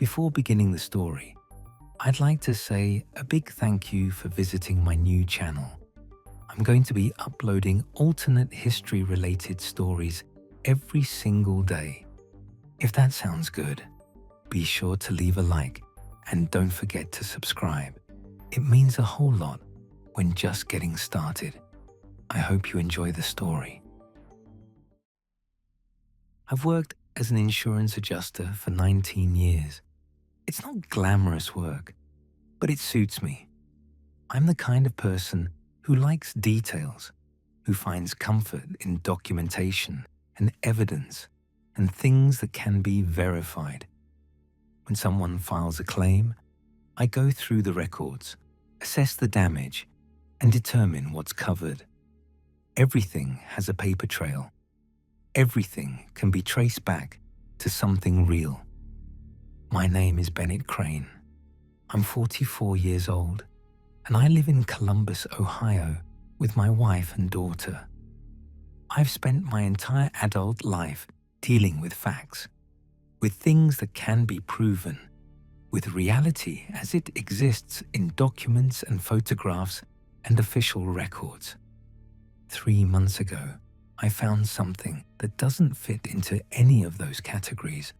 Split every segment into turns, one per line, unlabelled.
Before beginning the story, I'd like to say a big thank you for visiting my new channel. I'm going to be uploading alternate history-related stories every single day. If that sounds good, be sure to leave a like and don't forget to subscribe. It means a whole lot when just getting started. I hope you enjoy the story. I've worked as an insurance adjuster for 19 years. It's not glamorous work, but it suits me. I'm the kind of person who likes details, who finds comfort in documentation and evidence and things that can be verified. When someone files a claim, I go through the records, assess the damage, and determine what's covered. Everything has a paper trail. Everything can be traced back to something real. My name is Bennett Crane. I'm 44 years old, and I live in Columbus, Ohio, with my wife and daughter. I've spent my entire adult life dealing with facts, with things that can be proven, with reality as it exists in documents and photographs and official records. 3 months ago, I found something that doesn't fit into any of those categories.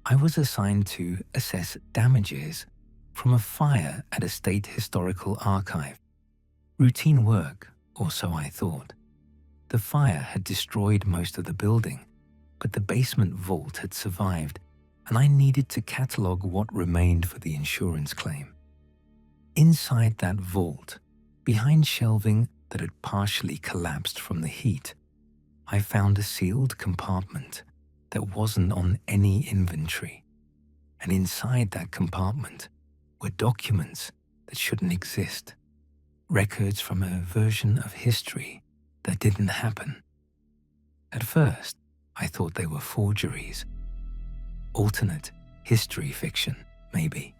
I was assigned to assess damages from a fire at a state historical archive. Routine work, or so I thought. The fire had destroyed most of the building, but the basement vault had survived, and I needed to catalog what remained for the insurance claim. Inside that vault, behind shelving that had partially collapsed from the heat, I found a sealed compartment that wasn't on any inventory. And inside that compartment were documents that shouldn't exist. Records from a version of history that didn't happen. At first, I thought they were forgeries. Alternate history fiction, maybe.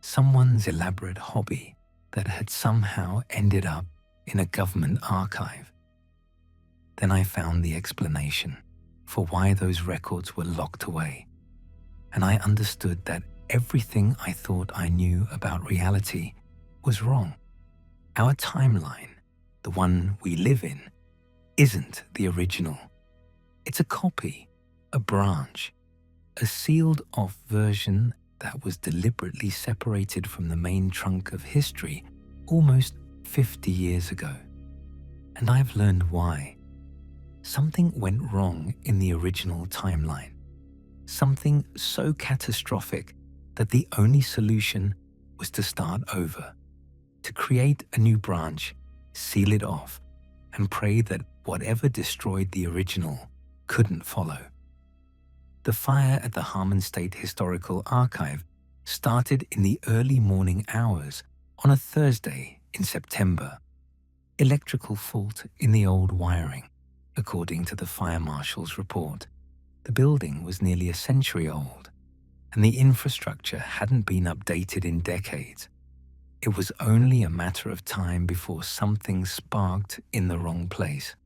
Someone's elaborate hobby that had somehow ended up in a government archive. Then I found the explanation for why those records were locked away, and I understood that everything I thought I knew about reality was wrong. Our timeline, the one we live in, isn't the original. It's a copy, a branch, a sealed-off version that was deliberately separated from the main trunk of history almost 50 years ago. And I've learned why. Something went wrong in the original timeline. Something so catastrophic that the only solution was to start over, to create a new branch, seal it off, and pray that whatever destroyed the original couldn't follow. The fire at the Harmon State Historical Archive started in the early morning hours on a Thursday in September. Electrical fault in the old wiring. According to the fire marshal's report, the building was nearly a century old, and the infrastructure hadn't been updated in decades. It was only a matter of time before something sparked in the wrong place.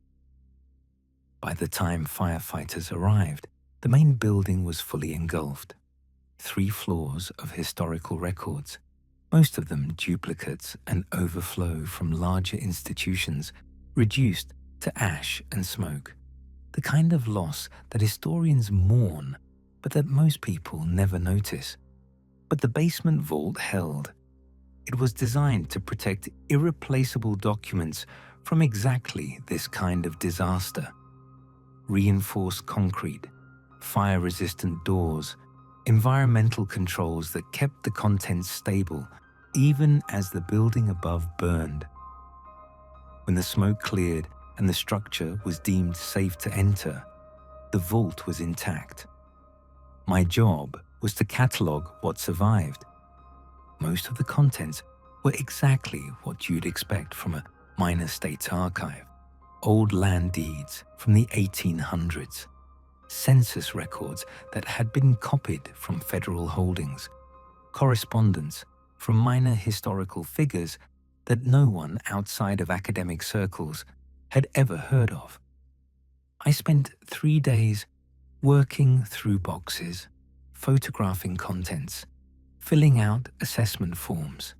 By the time firefighters arrived, the main building was fully engulfed. 3 floors of historical records, most of them duplicates and overflow from larger institutions, reduced to ash and smoke, the kind of loss that historians mourn, but that most people never notice. But the basement vault held. It was designed to protect irreplaceable documents from exactly this kind of disaster. Reinforced concrete, fire-resistant doors, environmental controls that kept the contents stable even as the building above burned. When the smoke cleared and the structure was deemed safe to enter, the vault was intact. My job was to catalog what survived. Most of the contents were exactly what you'd expect from a minor state's archive. Old land deeds from the 1800s, census records that had been copied from federal holdings, correspondence from minor historical figures that no one outside of academic circles had ever heard of. I spent 3 days working through boxes, photographing contents, filling out assessment forms.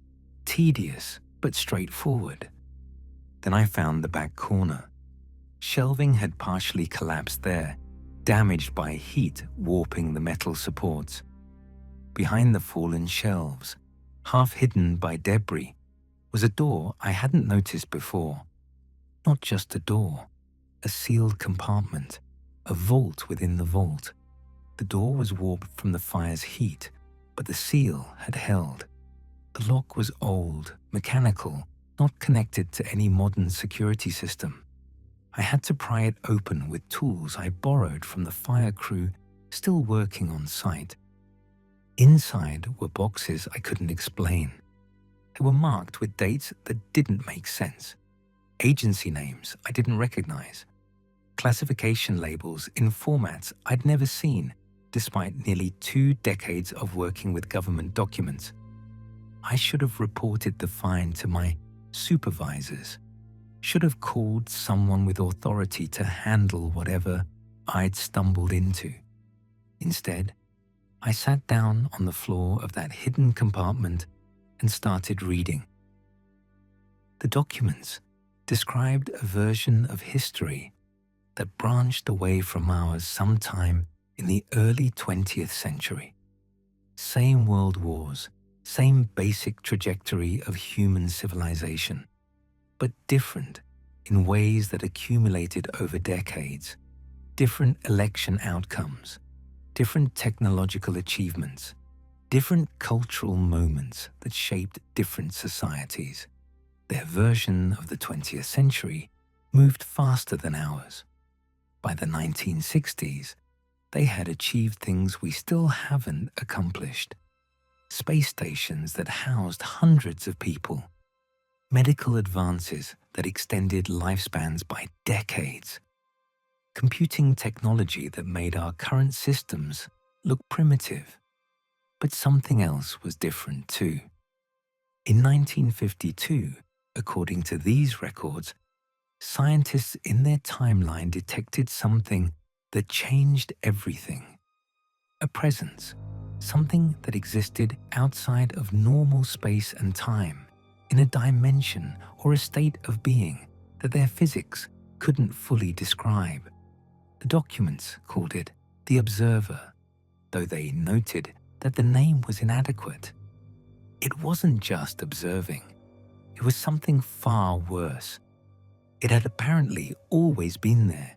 Tedious, but straightforward. Then I found the back corner. Shelving had partially collapsed there, damaged by heat warping the metal supports. Behind the fallen shelves, half hidden by debris, was a door I hadn't noticed before. Not just a door, a sealed compartment, a vault within the vault. The door was warped from the fire's heat, but the seal had held. The lock was old, mechanical, not connected to any modern security system. I had to pry it open with tools I borrowed from the fire crew still working on site. Inside were boxes I couldn't explain. They were marked with dates that didn't make sense, agency names I didn't recognize, classification labels in formats I'd never seen, despite nearly 2 decades of working with government documents. I should have reported the find to my supervisors, should have called someone with authority to handle whatever I'd stumbled into. Instead, I sat down on the floor of that hidden compartment and started reading. The documents described a version of history that branched away from ours sometime in the early 20th century. Same world wars, same basic trajectory of human civilization, but different in ways that accumulated over decades. Different election outcomes, different technological achievements, different cultural moments that shaped different societies. Their version of the 20th century moved faster than ours. By the 1960s, they had achieved things we still haven't accomplished. Space stations that housed hundreds of people, medical advances that extended lifespans by decades, computing technology that made our current systems look primitive. But something else was different too. In 1952, according to these records, scientists in their timeline detected something that changed everything. A presence, something that existed outside of normal space and time, in a dimension or a state of being that their physics couldn't fully describe. The documents called it the Observer, though they noted that the name was inadequate. It wasn't just observing. It was something far worse. It had apparently always been there,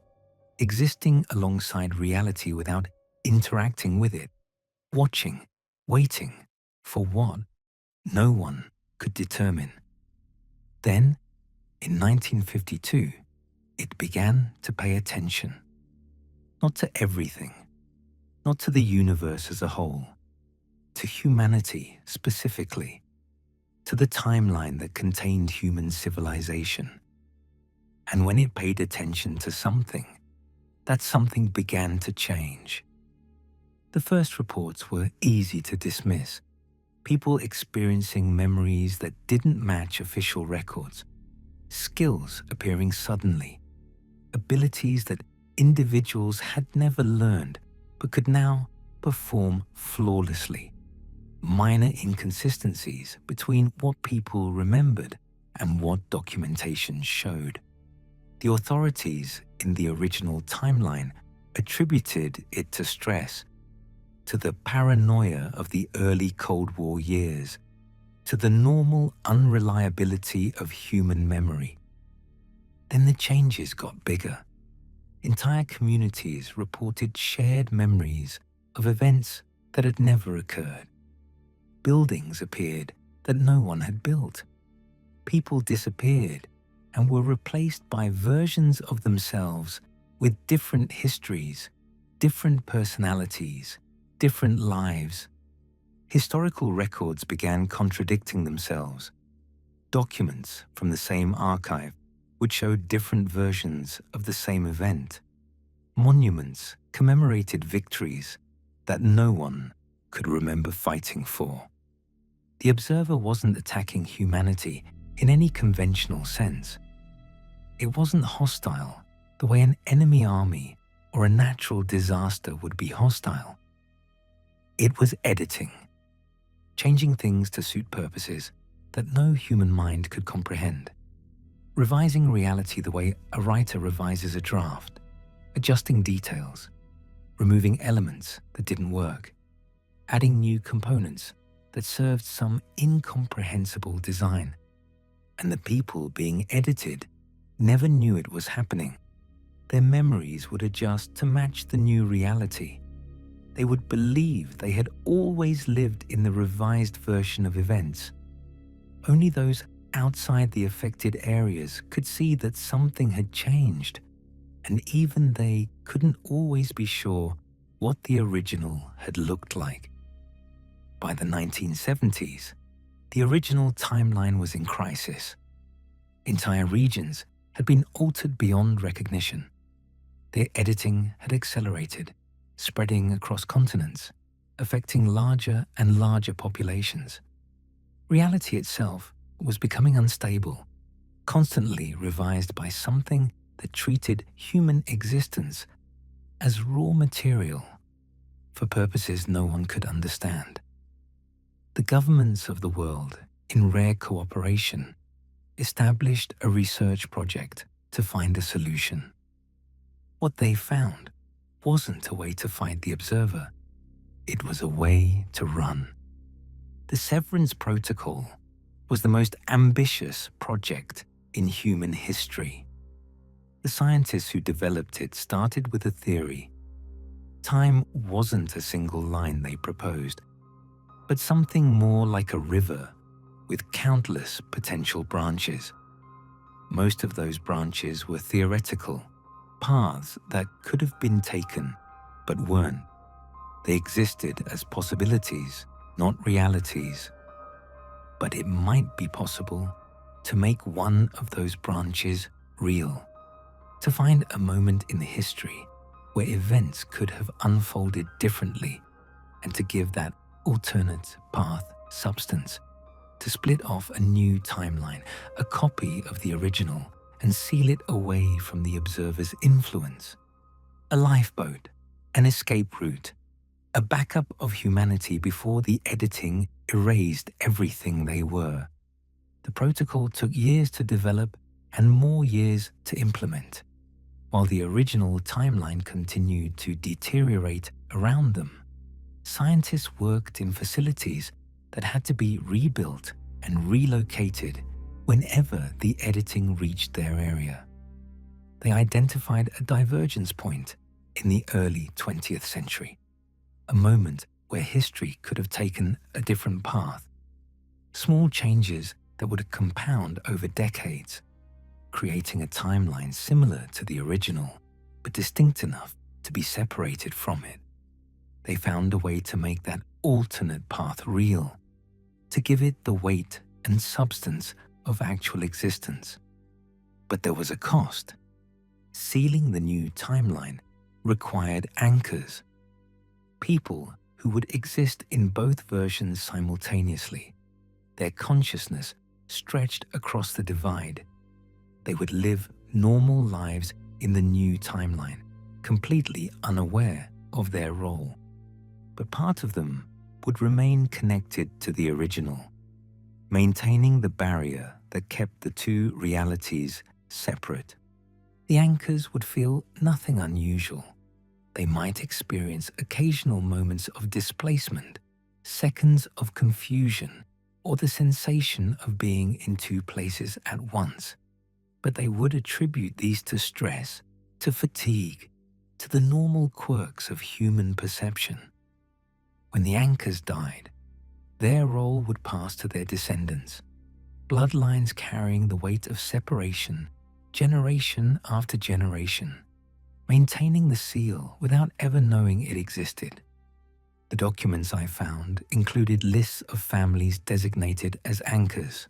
existing alongside reality without interacting with it, watching, waiting for what no one could determine. Then, in 1952, it began to pay attention. Not to everything, not to the universe as a whole, to humanity specifically, to the timeline that contained human civilization. And when it paid attention to something, that something began to change. The first reports were easy to dismiss. People experiencing memories that didn't match official records, skills appearing suddenly, abilities that individuals had never learned but could now perform flawlessly, minor inconsistencies between what people remembered and what documentation showed. The authorities in the original timeline attributed it to stress, to the paranoia of the early Cold War years, to the normal unreliability of human memory. Then the changes got bigger. Entire communities reported shared memories of events that had never occurred. Buildings appeared that no one had built. People disappeared and were replaced by versions of themselves with different histories, different personalities, different lives. Historical records began contradicting themselves. Documents from the same archive would show different versions of the same event. Monuments commemorated victories that no one could remember fighting for. The Observer wasn't attacking humanity in any conventional sense. It wasn't hostile the way an enemy army or a natural disaster would be hostile. It was editing, changing things to suit purposes that no human mind could comprehend, revising reality the way a writer revises a draft, adjusting details, removing elements that didn't work, adding new components that served some incomprehensible design. And the people being edited never knew it was happening. Their memories would adjust to match the new reality. They would believe they had always lived in the revised version of events. Only those outside the affected areas could see that something had changed, and even they couldn't always be sure what the original had looked like. By the 1970s, the original timeline was in crisis. Entire regions had been altered beyond recognition. Their editing had accelerated, spreading across continents, affecting larger and larger populations. Reality itself was becoming unstable, constantly revised by something that treated human existence as raw material for purposes no one could understand. The governments of the world, in rare cooperation, established a research project to find a solution. What they found wasn't a way to fight the observer. It was a way to run. The Severance Protocol was the most ambitious project in human history. The scientists who developed it started with a theory. Time wasn't a single line they proposed, but something more like a river with countless potential branches. Most of those branches were theoretical, paths that could have been taken but weren't. They existed as possibilities, not realities. But it might be possible to make one of those branches real, to find a moment in history where events could have unfolded differently, and to give that alternate path substance, to split off a new timeline, a copy of the original, and seal it away from the observer's influence. A lifeboat, an escape route, a backup of humanity before the editing erased everything they were. The protocol took years to develop and more years to implement, while the original timeline continued to deteriorate around them. Scientists worked in facilities that had to be rebuilt and relocated whenever the editing reached their area. They identified a divergence point in the early 20th century, a moment where history could have taken a different path. Small changes that would compound over decades, creating a timeline similar to the original, but distinct enough to be separated from it. They found a way to make that alternate path real, to give it the weight and substance of actual existence. But there was a cost. Sealing the new timeline required anchors, people who would exist in both versions simultaneously, their consciousness stretched across the divide. They would live normal lives in the new timeline, completely unaware of their role. But part of them would remain connected to the original, maintaining the barrier that kept the two realities separate. The anchors would feel nothing unusual. They might experience occasional moments of displacement, seconds of confusion, or the sensation of being in two places at once. But they would attribute these to stress, to fatigue, to the normal quirks of human perception. When the anchors died, their role would pass to their descendants, bloodlines carrying the weight of separation, generation after generation, maintaining the seal without ever knowing it existed. The documents I found included lists of families designated as anchors,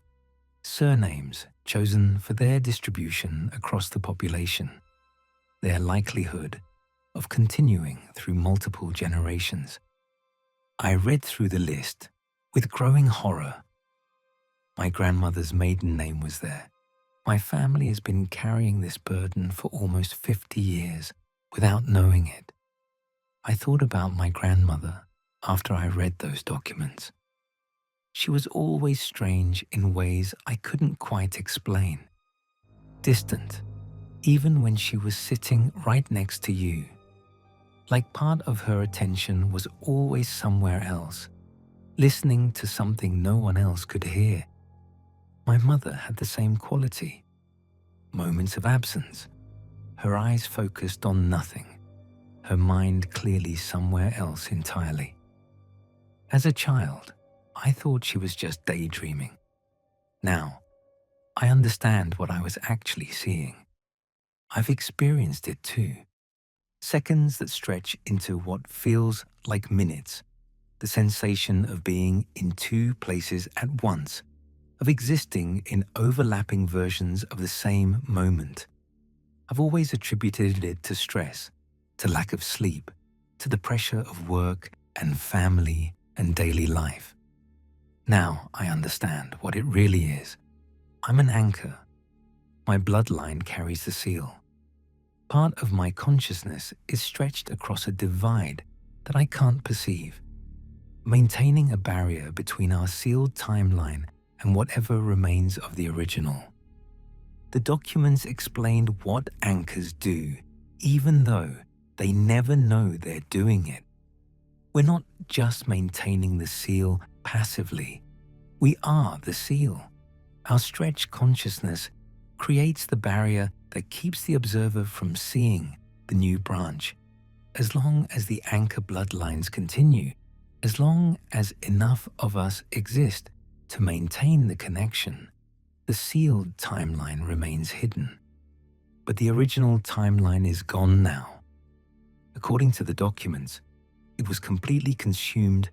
surnames chosen for their distribution across the population, their likelihood of continuing through multiple generations. I read through the list with growing horror. My grandmother's maiden name was there. My family has been carrying this burden for almost 50 years without knowing it. I thought about my grandmother, after I read those documents. She was always strange in ways I couldn't quite explain. Distant, even when she was sitting right next to you. Like part of her attention was always somewhere else, listening to something no one else could hear. My mother had the same quality. Moments of absence, her eyes focused on nothing, her mind clearly somewhere else entirely. As a child, I thought she was just daydreaming. Now, I understand what I was actually seeing. I've experienced it too. Seconds that stretch into what feels like minutes. The sensation of being in two places at once, of existing in overlapping versions of the same moment. I've always attributed it to stress, to lack of sleep, to the pressure of work and family and daily life. Now I understand what it really is. I'm an anchor. My bloodline carries the seal. Part of my consciousness is stretched across a divide that I can't perceive, maintaining a barrier between our sealed timeline and whatever remains of the original. The documents explained what anchors do, even though they never know they're doing it. We're not just maintaining the seal passively. We are the seal. Our stretched consciousness creates the barrier that keeps the observer from seeing the new branch. As long as the anchor bloodlines continue, as long as enough of us exist to maintain the connection, the sealed timeline remains hidden. But the original timeline is gone now. According to the documents, it was completely consumed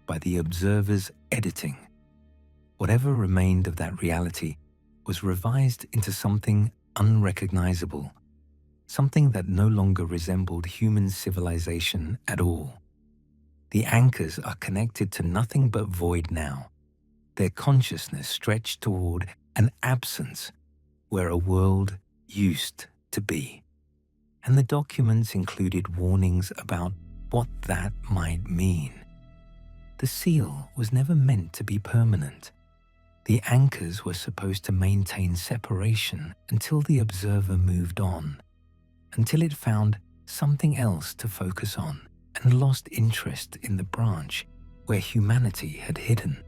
by the observer's editing. Whatever remained of that reality was revised into something unrecognizable, something that no longer resembled human civilization at all. The anchors are connected to nothing but void now, their consciousness stretched toward an absence where a world used to be. And the documents included warnings about what that might mean. The seal was never meant to be permanent. The anchors were supposed to maintain separation until the observer moved on, until it found something else to focus on and lost interest in the branch where humanity had hidden.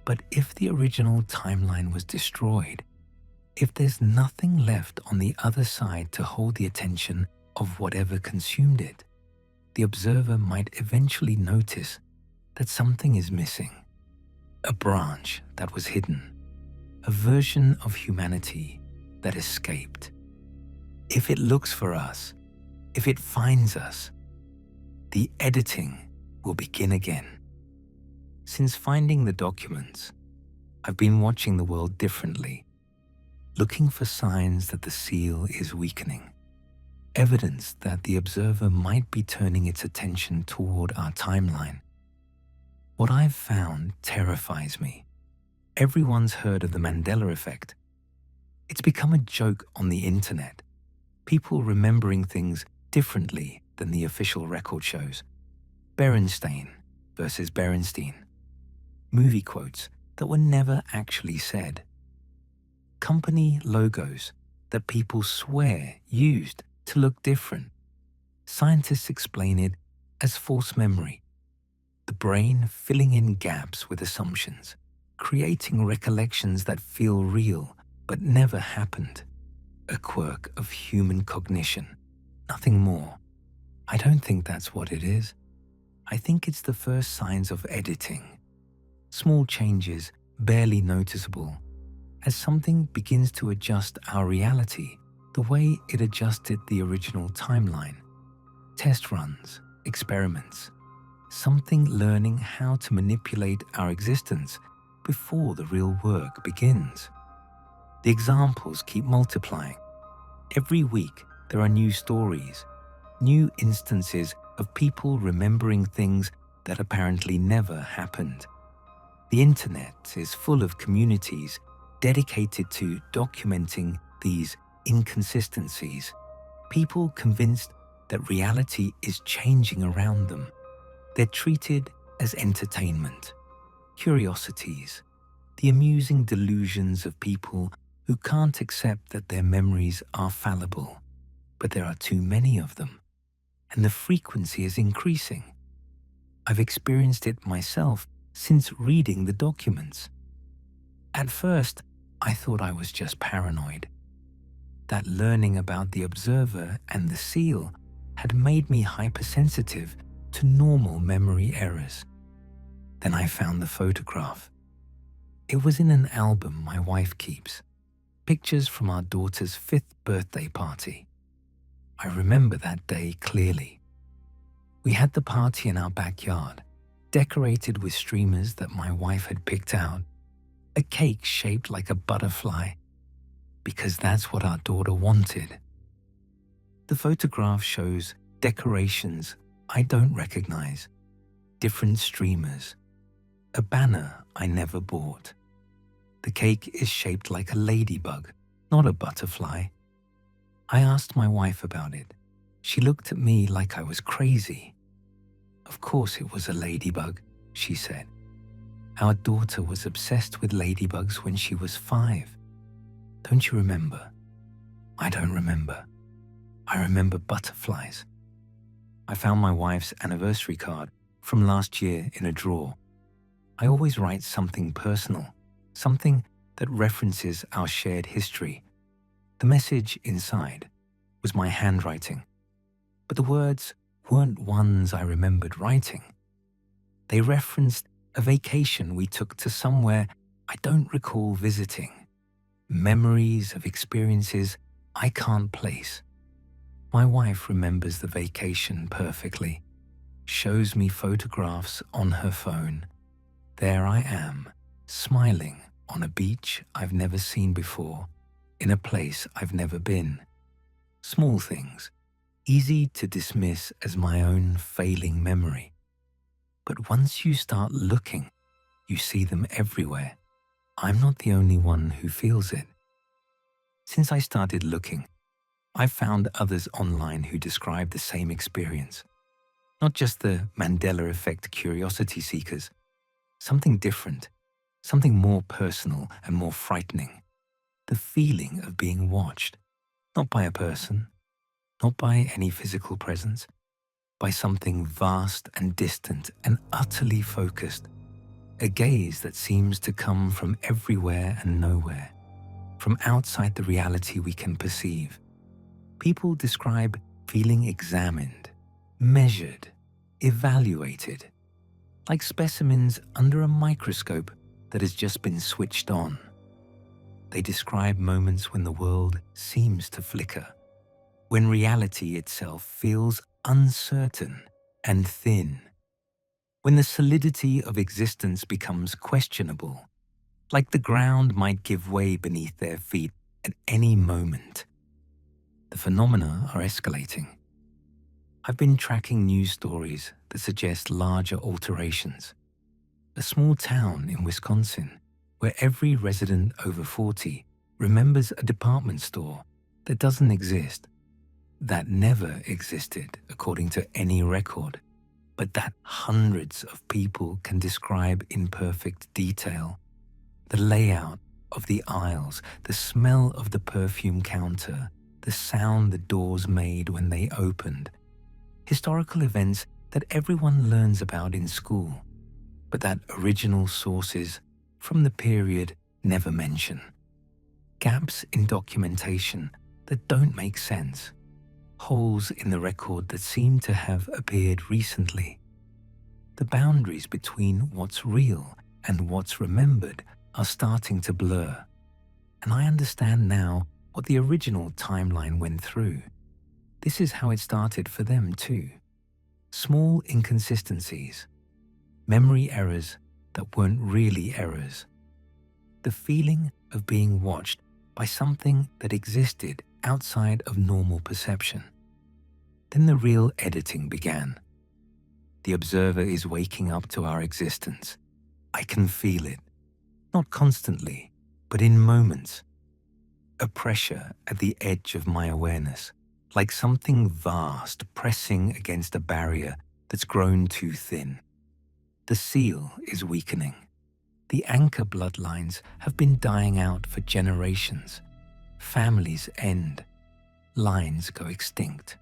But if the original timeline was destroyed, if there's nothing left on the other side to hold the attention of whatever consumed it, the observer might eventually notice that something is missing. A branch that was hidden, a version of humanity that escaped. If it looks for us, if it finds us, the editing will begin again. Since finding the documents, I've been watching the world differently, looking for signs that the seal is weakening, evidence that the observer might be turning its attention toward our timeline. What I've found terrifies me. Everyone's heard of the Mandela effect. It's become a joke on the internet. People remembering things differently than the official record shows. Berenstain versus Berenstein. Movie quotes that were never actually said. Company logos that people swear used to look different. Scientists explain it as false memory. The brain filling in gaps with assumptions, creating recollections that feel real but never happened. A quirk of human cognition, nothing more. I don't think that's what it is. I think it's the first signs of editing. Small changes, barely noticeable, as something begins to adjust our reality the way it adjusted the original timeline. Test runs, experiments, something learning how to manipulate our existence before the real work begins. The examples keep multiplying. Every week, there are new stories, new instances of people remembering things that apparently never happened. The internet is full of communities dedicated to documenting these inconsistencies, people convinced that reality is changing around them. They're treated as entertainment, curiosities, the amusing delusions of people who can't accept that their memories are fallible. But there are too many of them, and the frequency is increasing. I've experienced it myself since reading the documents. At first, I thought I was just paranoid. That learning about the observer and the seal had made me hypersensitive to normal memory errors. Then I found the photograph. It was in an album my wife keeps, pictures from our daughter's 5th birthday party. I remember that day clearly. We had the party in our backyard, decorated with streamers that my wife had picked out, a cake shaped like a butterfly, because that's what our daughter wanted. The photograph shows decorations I don't recognize, different streamers, a banner I never bought. The cake is shaped like a ladybug, not a butterfly. I asked my wife about it. She looked at me like I was crazy. Of course it was a ladybug, she said. Our daughter was obsessed with ladybugs when she was 5. Don't you remember? I don't remember. I remember butterflies. I found my wife's anniversary card from last year in a drawer. I always write something personal, something that references our shared history. The message inside was my handwriting, but the words weren't ones I remembered writing. They referenced a vacation we took to somewhere I don't recall visiting, memories of experiences I can't place. My wife remembers the vacation perfectly, shows me photographs on her phone. There I am, smiling on a beach I've never seen before, in a place I've never been. Small things, easy to dismiss as my own failing memory. But once you start looking, you see them everywhere. I'm not the only one who feels it. Since I started looking, I've found others online who describe the same experience. Not just the Mandela effect curiosity seekers, something different, something more personal and more frightening. The feeling of being watched, not by a person, not by any physical presence, by something vast and distant and utterly focused. A gaze that seems to come from everywhere and nowhere, from outside the reality we can perceive. People describe feeling examined, measured, evaluated, like specimens under a microscope that has just been switched on. They describe moments when the world seems to flicker, when reality itself feels uncertain and thin, when the solidity of existence becomes questionable, like the ground might give way beneath their feet at any moment. The phenomena are escalating. I've been tracking news stories that suggest larger alterations. A small town in Wisconsin where every resident over 40 remembers a department store that doesn't exist, that never existed according to any record, but that hundreds of people can describe in perfect detail. The layout of the aisles, the smell of the perfume counter, the sound the doors made when they opened. Historical events that everyone learns about in school, but that original sources from the period never mention. Gaps in documentation that don't make sense. Holes in the record that seem to have appeared recently. The boundaries between what's real and what's remembered are starting to blur. And I understand now what the original timeline went through. This is how it started for them too. Small inconsistencies, memory errors that weren't really errors. The feeling of being watched by something that existed outside of normal perception. Then the real editing began. The observer is waking up to our existence. I can feel it, not constantly, but in moments. A pressure at the edge of my awareness, like something vast pressing against a barrier that's grown too thin. The seal is weakening. The anchor bloodlines have been dying out for generations. Families end. Lines go extinct.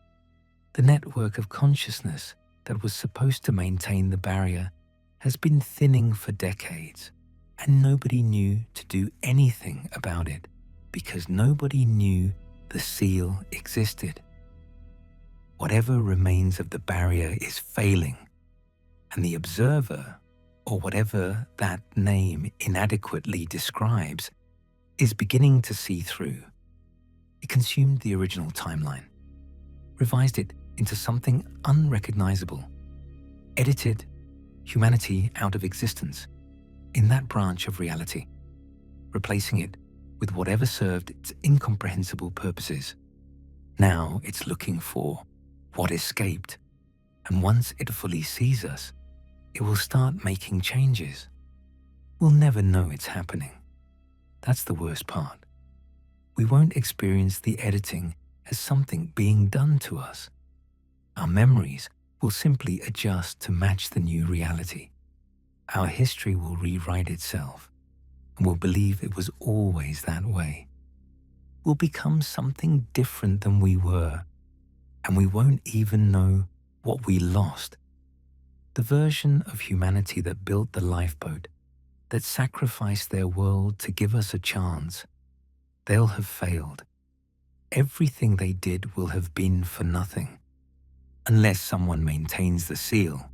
The network of consciousness that was supposed to maintain the barrier has been thinning for decades, and nobody knew to do anything about it because nobody knew the seal existed. Whatever remains of the barrier is failing, and the observer, or whatever that name inadequately describes, is beginning to see through. It consumed the original timeline, revised it into something unrecognizable, edited humanity out of existence in that branch of reality, replacing it with whatever served its incomprehensible purposes. Now it's looking for what escaped, and once it fully sees us, it will start making changes. We'll never know it's happening. That's the worst part. We won't experience the editing as something being done to us. Our memories will simply adjust to match the new reality. Our history will rewrite itself, and we'll believe it was always that way. We'll become something different than we were, and we won't even know what we lost. The version of humanity that built the lifeboat, that sacrificed their world to give us a chance, they'll have failed. Everything they did will have been for nothing, unless someone maintains the seal.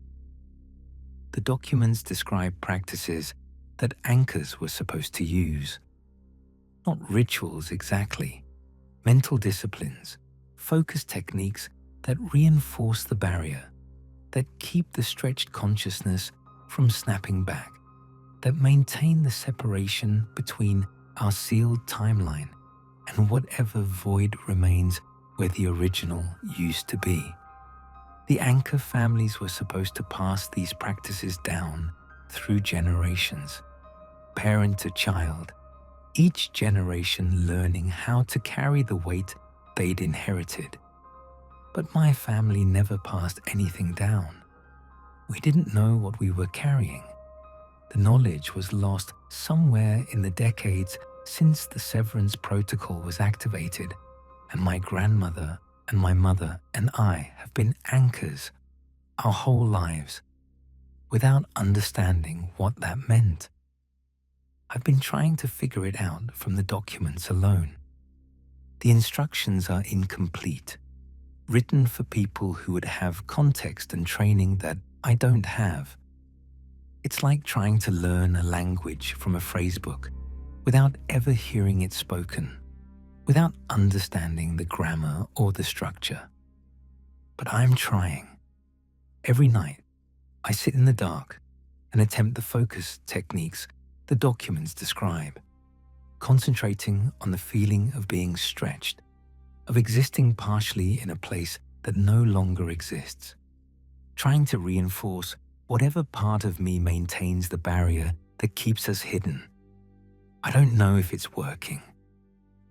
The documents describe practices that anchors were supposed to use. Not rituals exactly, mental disciplines, focus techniques that reinforce the barrier, that keep the stretched consciousness from snapping back, that maintain the separation between our sealed timeline and whatever void remains where the original used to be. The anchor families were supposed to pass these practices down through generations, parent to child, each generation learning how to carry the weight they'd inherited. But my family never passed anything down. We didn't know what we were carrying. The knowledge was lost somewhere in the decades since the severance protocol was activated, and my grandmother and my mother and I have been anchors our whole lives, without understanding what that meant. I've been trying to figure it out from the documents alone. The instructions are incomplete, written for people who would have context and training that I don't have. It's like trying to learn a language from a phrasebook without ever hearing it spoken, without understanding the grammar or the structure. But I'm trying. Every night, I sit in the dark and attempt the focus techniques the documents describe, concentrating on the feeling of being stretched, of existing partially in a place that no longer exists, trying to reinforce whatever part of me maintains the barrier that keeps us hidden. I don't know if it's working.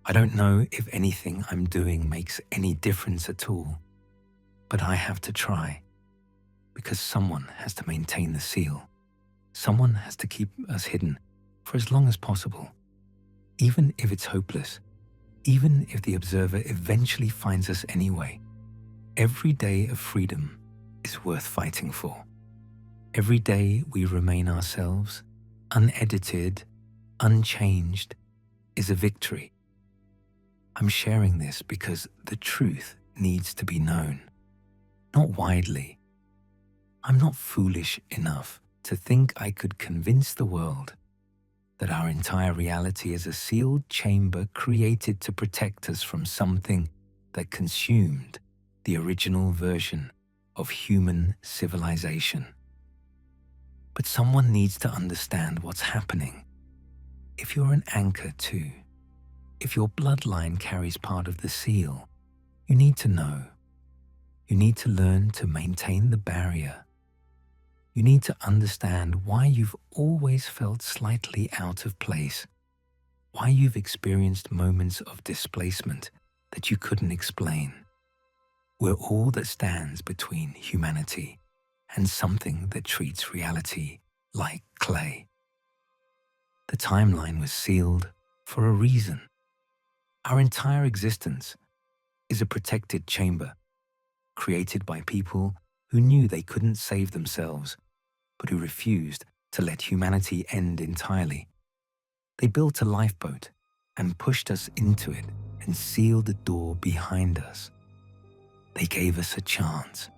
I don't know if anything I'm doing makes any difference at all, but I have to try, because someone has to maintain the seal. Someone has to keep us hidden for as long as possible, even if it's hopeless, even if the observer eventually finds us anyway. Every day of freedom is worth fighting for. Every day we remain ourselves, unedited, unchanged, is a victory. I'm sharing this because the truth needs to be known, not widely. I'm not foolish enough to think I could convince the world that our entire reality is a sealed chamber created to protect us from something that consumed the original version of human civilization. But someone needs to understand what's happening. If you're an anchor too, if your bloodline carries part of the seal, you need to know. You need to learn to maintain the barrier. You need to understand why you've always felt slightly out of place, why you've experienced moments of displacement that you couldn't explain. We're all that stands between humanity and something that treats reality like clay. The timeline was sealed for a reason. Our entire existence is a protected chamber created by people who knew they couldn't save themselves, but who refused to let humanity end entirely. They built a lifeboat and pushed us into it and sealed the door behind us. They gave us a chance.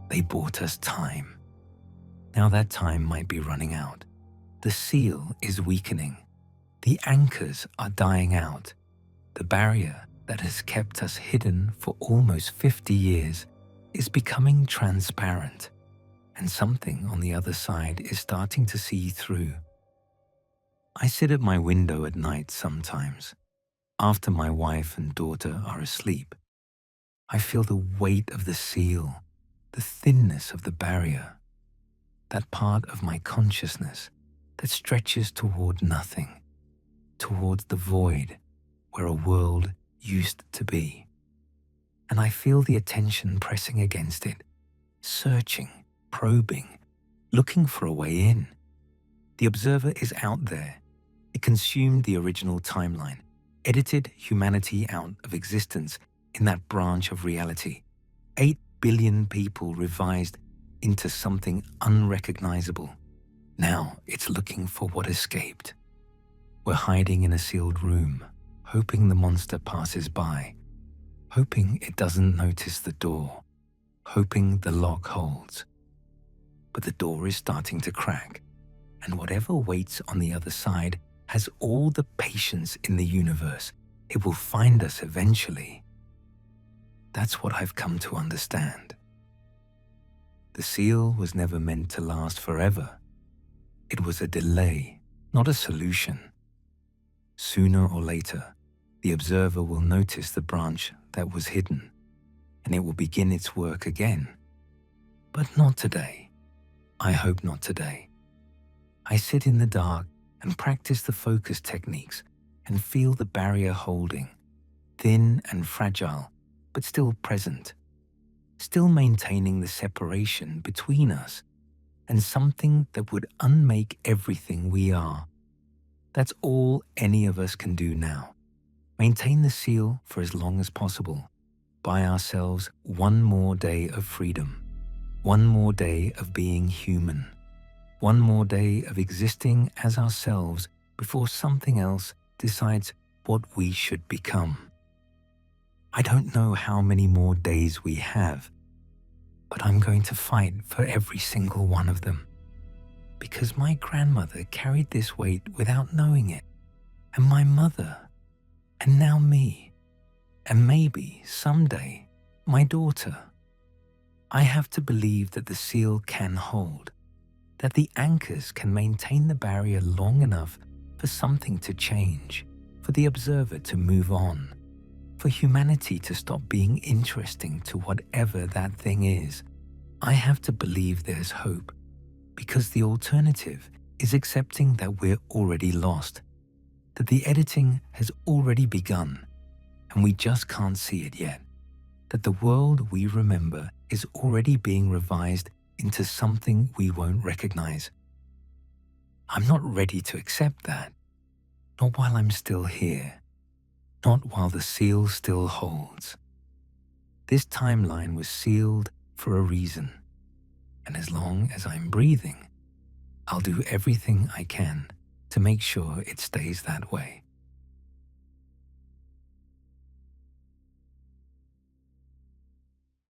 They bought us time. Now that time might be running out. The seal is weakening. The anchors are dying out. The barrier that has kept us hidden for almost 50 years is becoming transparent, and something on the other side is starting to see through. I sit at my window at night sometimes, after my wife and daughter are asleep. I feel the weight of the seal, the thinness of the barrier, that part of my consciousness that stretches toward nothing, towards the void where a world used to be. And I feel the attention pressing against it, searching, probing, looking for a way in. The observer is out there. It consumed the original timeline, edited humanity out of existence in that branch of reality. 8 billion people revised into something unrecognizable. Now it's looking for what escaped. We're hiding in a sealed room, hoping the monster passes by, hoping it doesn't notice the door, hoping the lock holds. But the door is starting to crack, and whatever waits on the other side has all the patience in the universe. It will find us eventually. That's what I've come to understand. The seal was never meant to last forever. It was a delay, not a solution. Sooner or later, the observer will notice the branch that was hidden, and it will begin its work again. But not today. I hope not today. I sit in the dark and practice the focus techniques and feel the barrier holding, thin and fragile, but still present, still maintaining the separation between us and something that would unmake everything we are. That's all any of us can do now. Maintain the seal for as long as possible. Buy ourselves one more day of freedom, one more day of being human, one more day of existing as ourselves before something else decides what we should become. I don't know how many more days we have, but I'm going to fight for every single one of them, because my grandmother carried this weight without knowing it, and my mother, and now me, and maybe someday my daughter. I have to believe that the seal can hold, that the anchors can maintain the barrier long enough for something to change, for the observer to move on, for humanity to stop being interesting to whatever that thing is. I have to believe there's hope, because the alternative is accepting that we're already lost, that the editing has already begun, and we just can't see it yet, that the world we remember is already being revised into something we won't recognize. I'm not ready to accept that, not while I'm still here, not while the seal still holds. This timeline was sealed for a reason, and as long as I'm breathing, I'll do everything I can to make sure it stays that way.